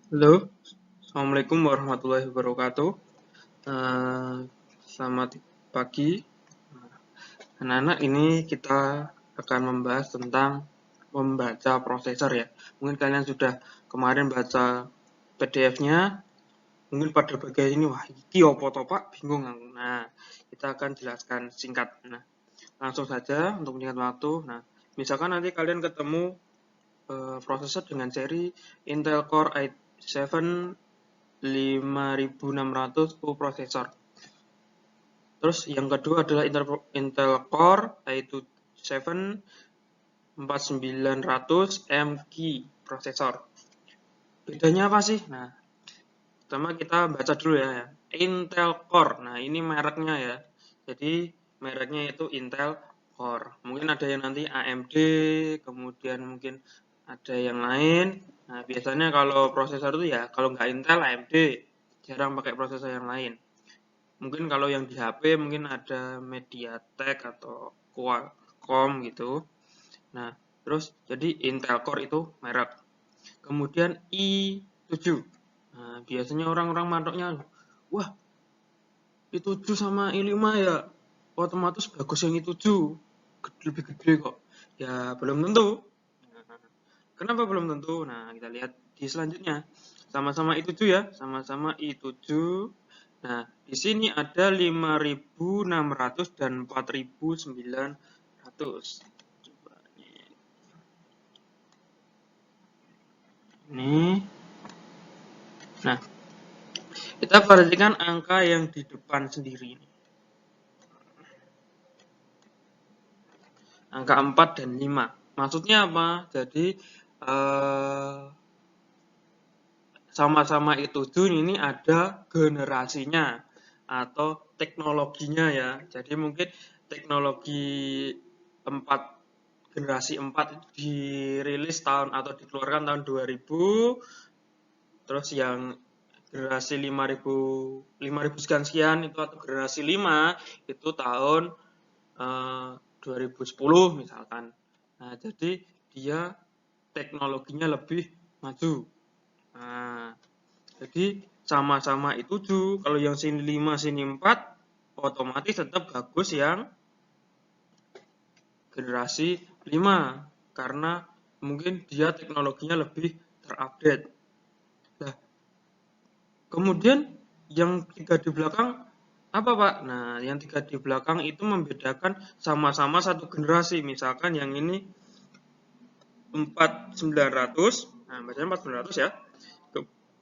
Halo, Assalamualaikum warahmatullahi wabarakatuh. Eh, Selamat pagi, anak-anak. Ini kita akan membahas tentang membaca prosesor ya. Mungkin kalian sudah kemarin baca PDF-nya, mungkin pada bagian ini, wah, iki opo to Pak, bingung. Nah, kita akan jelaskan singkat. Nah, langsung saja untuk menyingkat waktu. Nah, misalkan nanti kalian ketemu prosesor dengan seri Intel Core i7 5600U prosesor. Terus yang kedua adalah Intel Core i7 4900MK prosesor. Bedanya apa sih? Nah, pertama kita baca dulu ya. Intel Core. Nah, ini mereknya ya. Jadi mereknya itu Intel Core. Mungkin ada yang nanti AMD, kemudian mungkin ada yang lain. Nah, biasanya kalau prosesor itu ya kalau nggak Intel AMD, jarang pakai prosesor yang lain. Mungkin kalau yang di HP mungkin ada MediaTek atau Qualcomm gitu. Nah, terus jadi Intel Core itu merek. Kemudian i7. Nah, biasanya orang-orang matoknya, wah, i7 sama i5 ya otomatis bagus yang i7. Lebih gede kok. Ya, belum tentu. Nah, kenapa belum tentu? Nah, kita lihat di selanjutnya. Sama-sama i7 ya, sama-sama i7. Nah, di sini ada 5600 dan 4900. Coba ini. Nah, kita perhatikan angka yang di depan sendiri ini. Angka 4 dan 5. Maksudnya apa? Jadi sama-sama i7 ini ada generasinya atau teknologinya ya. Jadi mungkin teknologi 4 generasi 4 itu dirilis tahun atau dikeluarkan tahun 2000, terus yang generasi 5000 sekian itu atau generasi 5 itu tahun 2010 misalkan. Nah, jadi dia teknologinya lebih maju. Nah, jadi sama-sama i7, kalau yang sini 5, sini 4, otomatis tetap bagus yang generasi 5 karena mungkin dia teknologinya lebih terupdate. Nah, kemudian yang 3 di belakang apa Pak? Nah, yang 3 di belakang itu membedakan sama-sama satu generasi. Misalkan yang ini 4900, nah bacanya 4900 ya.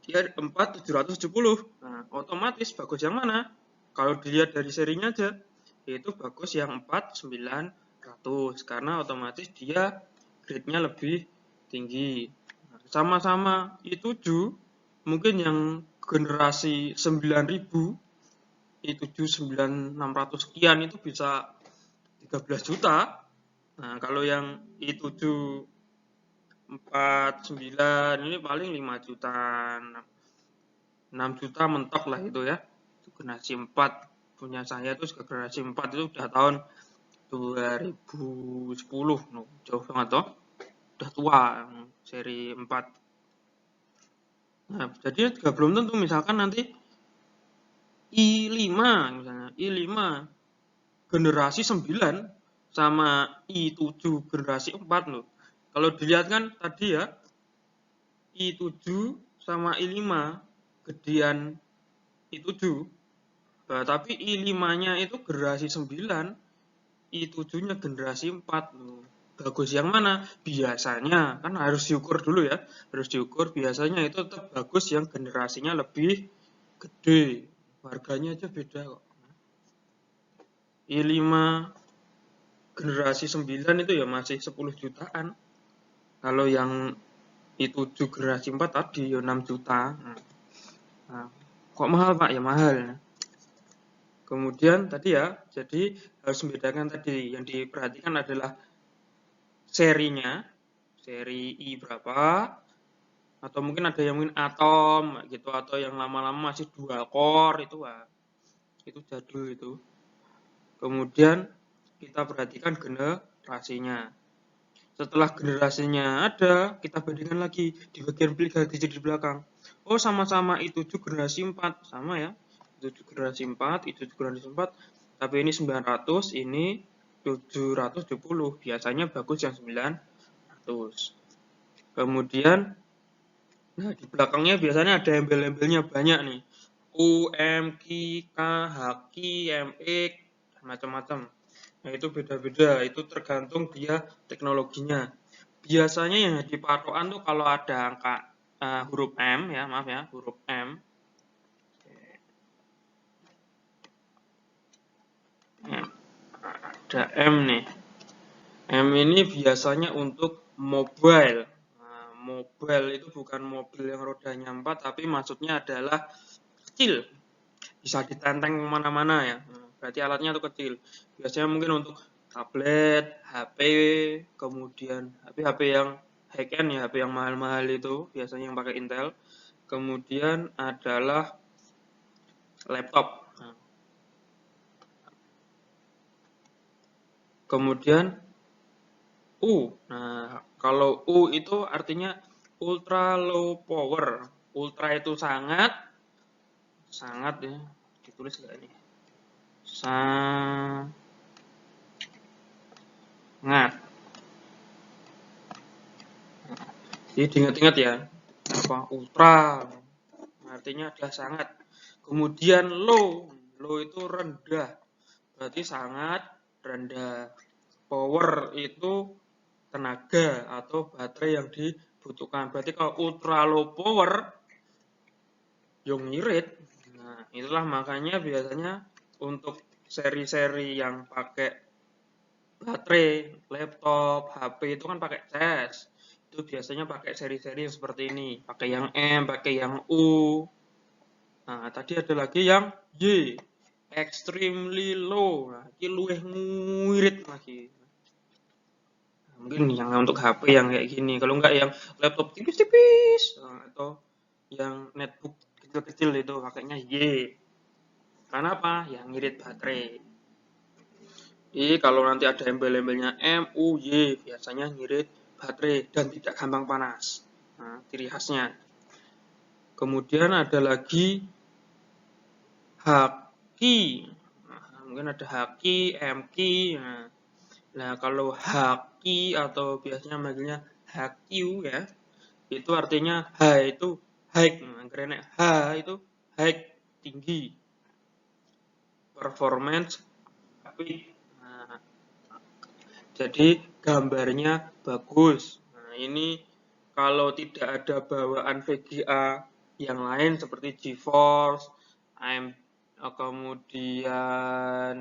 Dia 4770. Nah, otomatis bagus yang mana? Kalau dilihat dari serinya aja, itu bagus yang 4900 karena otomatis dia grade-nya lebih tinggi. Sama-sama i7, mungkin yang generasi 9000, i7 9600 sekian itu bisa 13 juta. Nah, kalau yang i7 49 ini paling 5 juta, 6 juta mentok lah itu ya. Itu generasi 4 punya saya itu generasi 4 itu udah tahun 2010, no, jauh banget toh. Udah tua seri 4. Nah, jadi juga belum tentu misalkan nanti i5 misalnya, i5 generasi 9 sama i7 generasi 4 loh. Kalau dilihat kan tadi ya, i7 sama i5 gedean i7. Tapi i5-nya itu generasi 9, i7-nya generasi 4 loh. Bagus yang mana? Biasanya kan harus diukur dulu ya. Harus diukur biasanya itu tetap bagus yang generasinya lebih gede. Harganya aja beda kok. i5 generasi 9 itu ya masih 10 jutaan. Kalau yang i7 generasi 4 tadi ya 6 juta. Nah, kok mahal Pak? Ya mahal. Kemudian tadi ya, jadi harus membedakan tadi. Yang diperhatikan adalah serinya, seri i berapa, atau mungkin ada yang mungkin Atom gitu, atau yang lama-lama masih dual core itu, wah, itu jadul itu. Kemudian kita perhatikan generasinya. Setelah generasinya ada, kita bandingkan lagi di bagian digit di belakang. Oh, sama-sama i7 generasi 4, sama ya. i7 generasi 4, i7 generasi 4, tapi ini 900, ini 770. Biasanya bagus yang 900. Kemudian, nah di belakangnya biasanya ada embel-embelnya banyak nih. U, M, Q, K, H, Q, M, X, macam-macam. Nah, itu beda-beda, itu tergantung dia teknologinya. Biasanya yang di patokan tuh kalau ada angka huruf M ya, maaf ya, huruf M. Ya, ada M nih. M ini biasanya untuk mobile. Nah, mobile itu bukan mobil yang rodanya 4, tapi maksudnya adalah kecil. Bisa ditenteng kemana-mana ya. Berarti alatnya itu kecil. Biasanya mungkin untuk tablet, HP, kemudian HP yang high-end ya, HP yang mahal-mahal itu biasanya yang pakai Intel. Kemudian adalah laptop. Kemudian U. Nah, kalau U itu artinya ultra low power. Ultra itu sangat ya. Ditulis nggak ini? Sangat. Jadi diingat-ingat ya. Apa? Ultra. Artinya adalah sangat. Kemudian low. Low itu rendah. Berarti sangat rendah. Power itu tenaga atau baterai yang dibutuhkan. Berarti kalau ultra low power, yang ngirit. Nah, itulah makanya biasanya untuk seri-seri yang pakai baterai, laptop, HP itu kan pakai cas. Itu biasanya pakai seri-seri yang seperti ini. Pakai yang M, pakai yang U. Nah, tadi ada lagi yang Y. Extremely low. Nah, ini luwih ngirit lagi. Mungkin yang untuk HP yang kayak gini, kalau enggak yang laptop tipis-tipis atau yang netbook kecil-kecil itu pakainya Y. Karena apa? Yang ngirit baterai. Jadi kalau nanti ada embel-embelnya M, U, Y, biasanya ngirit baterai dan tidak gampang panas. Nah, ciri khasnya. Kemudian ada lagi Haki. Nah, mungkin ada Haki, MQ. Nah, kalau Haki atau biasanya manggilnya HQ ya, itu artinya H itu high. Nah, karena H itu high, tinggi. Performance tapi jadi gambarnya bagus. Nah, ini kalau tidak ada bawaan VGA yang lain seperti GeForce, kemudian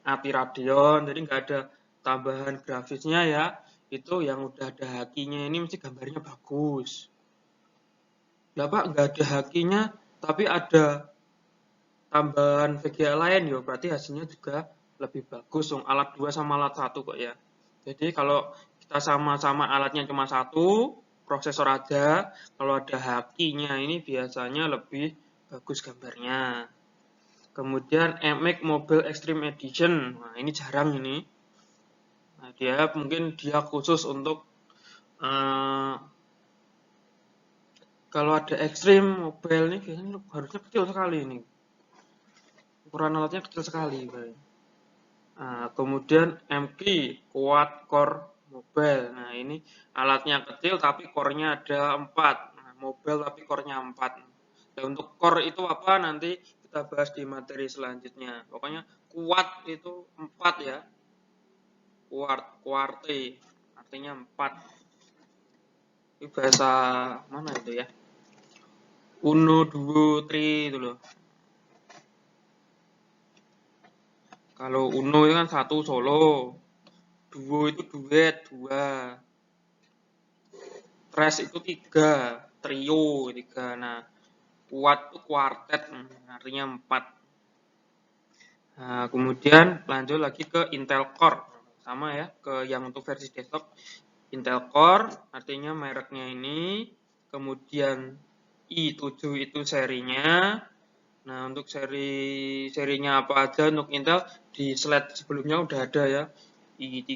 ATI Radeon, jadi nggak ada tambahan grafisnya ya. Itu yang udah ada hakinya ini mesti gambarnya bagus. Ya Pak, nggak ada hakinya, tapi ada tambahan VGA lain ya, berarti hasilnya juga lebih bagus. Alat 2 sama alat 1 kok ya. Jadi kalau kita sama-sama alatnya cuma satu, prosesor aja, kalau ada hakinya ini biasanya lebih bagus gambarnya. Kemudian MX Mobile Extreme Edition, nah ini jarang ini. Nah, mungkin dia khusus untuk kalau ada Extreme Mobile ini biasanya harusnya kecil sekali ini. Ukuran alatnya kecil sekali. Nah, kemudian MQ Quad Core Mobile. Nah, ini alatnya kecil tapi core-nya ada 4. Nah, mobile tapi core-nya 4. Nah, untuk core itu apa nanti kita bahas di materi selanjutnya. Pokoknya kuat itu 4 ya. Quarte artinya 4. Ini bahasa mana itu ya? Uno, duo, tri itu loh. Kalau uno itu kan 1 solo. Duo itu duet, 2. Tres itu 3, trio 3. Nah, kuat itu kuartet, artinya 4. Nah, kemudian lanjut lagi ke Intel Core. Sama ya, ke yang untuk versi desktop. Intel Core, artinya mereknya ini. Kemudian i7 itu serinya. Nah, untuk serinya apa aja untuk Intel di slide sebelumnya udah ada ya. I3,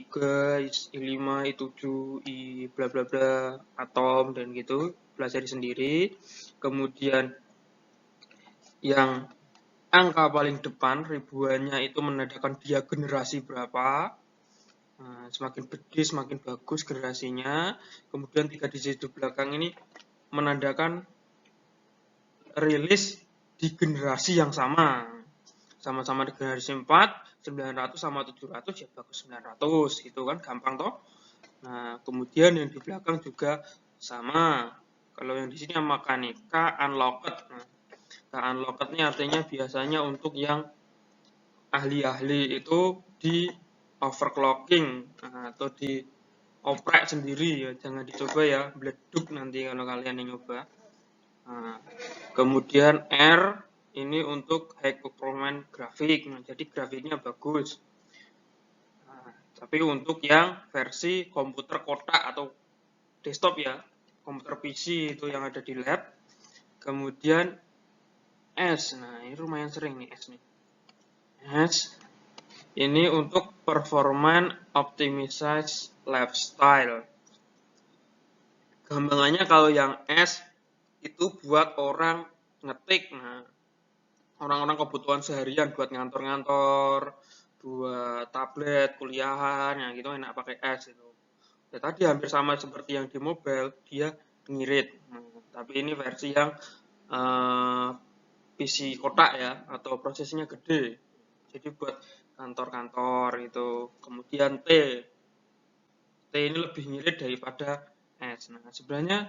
I5, I7, I bla bla bla, atom dan gitu, pelajari sendiri. Kemudian yang angka paling depan ribuannya itu menandakan dia generasi berapa. Nah, semakin gede semakin bagus generasinya. Kemudian 3 digit di belakang ini menandakan rilis di generasi yang sama. Sama-sama di generasi 4, 900 sama 700 ya bagus 900 gitu kan, gampang toh. Nah, kemudian yang di belakang juga sama. Kalau yang di sini mekanika unlocked. Nah, unlocked ini artinya biasanya untuk yang ahli-ahli itu di overclocking atau di oprek sendiri ya, jangan dicoba ya, bleduk nanti kalau kalian yang nyoba. Nah, kemudian R ini untuk high performance grafik, nah, jadi grafiknya bagus. Nah, tapi untuk yang versi komputer kotak atau desktop ya, komputer PC itu yang ada di lab. Kemudian S, nah ini lumayan sering nih S nih. S ini untuk performance optimized lifestyle. Gampangannya kalau yang S itu buat orang ngetik, nah orang-orang kebutuhan seharian buat ngantor-ngantor, buat tablet, kuliahan, yang gitu enak pakai S itu. Ya tadi hampir sama seperti yang di mobile, dia ngirit. Nah, tapi ini versi yang PC kotak ya, atau prosesnya gede. Jadi buat kantor-kantor itu. Kemudian T ini lebih ngirit daripada S. Nah, sebenarnya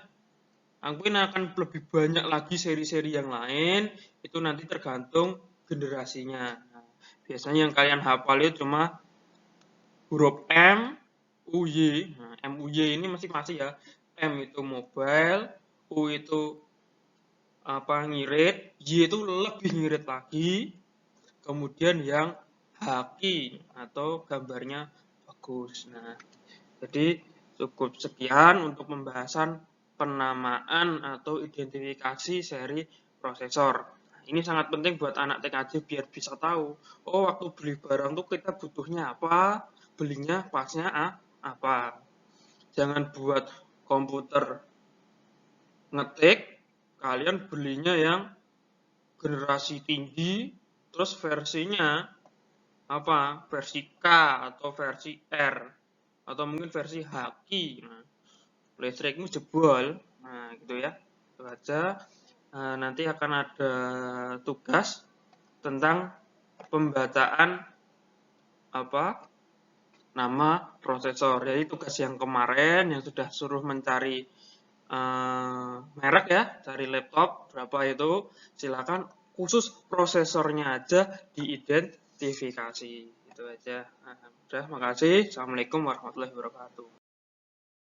Angkuin akan lebih banyak lagi seri-seri yang lain, itu nanti tergantung generasinya. Nah, biasanya yang kalian hafal itu cuma huruf M, UY. Nah, MUY ini masing-masing ya. M itu mobile, U itu ngirit, Y itu lebih ngirit lagi. Kemudian yang haki atau gambarnya bagus. Nah, jadi cukup sekian untuk pembahasan penamaan atau identifikasi seri prosesor. Ini sangat penting buat anak TKJ biar bisa tahu, oh waktu beli barang tuh kita butuhnya apa, belinya pasnya apa. Jangan buat komputer ngetik, kalian belinya yang generasi tinggi, terus versinya apa? Versi K atau versi R atau mungkin versi haki. Nah, listrikmu jebol. Nah, gitu ya. Itu aja. Nanti akan ada tugas tentang pembacaan nama prosesor. Jadi tugas yang kemarin yang sudah suruh mencari merek ya, cari laptop berapa itu, silakan khusus prosesornya aja diidentifikasi. Itu aja. Udah, makasih. Assalamualaikum warahmatullahi wabarakatuh.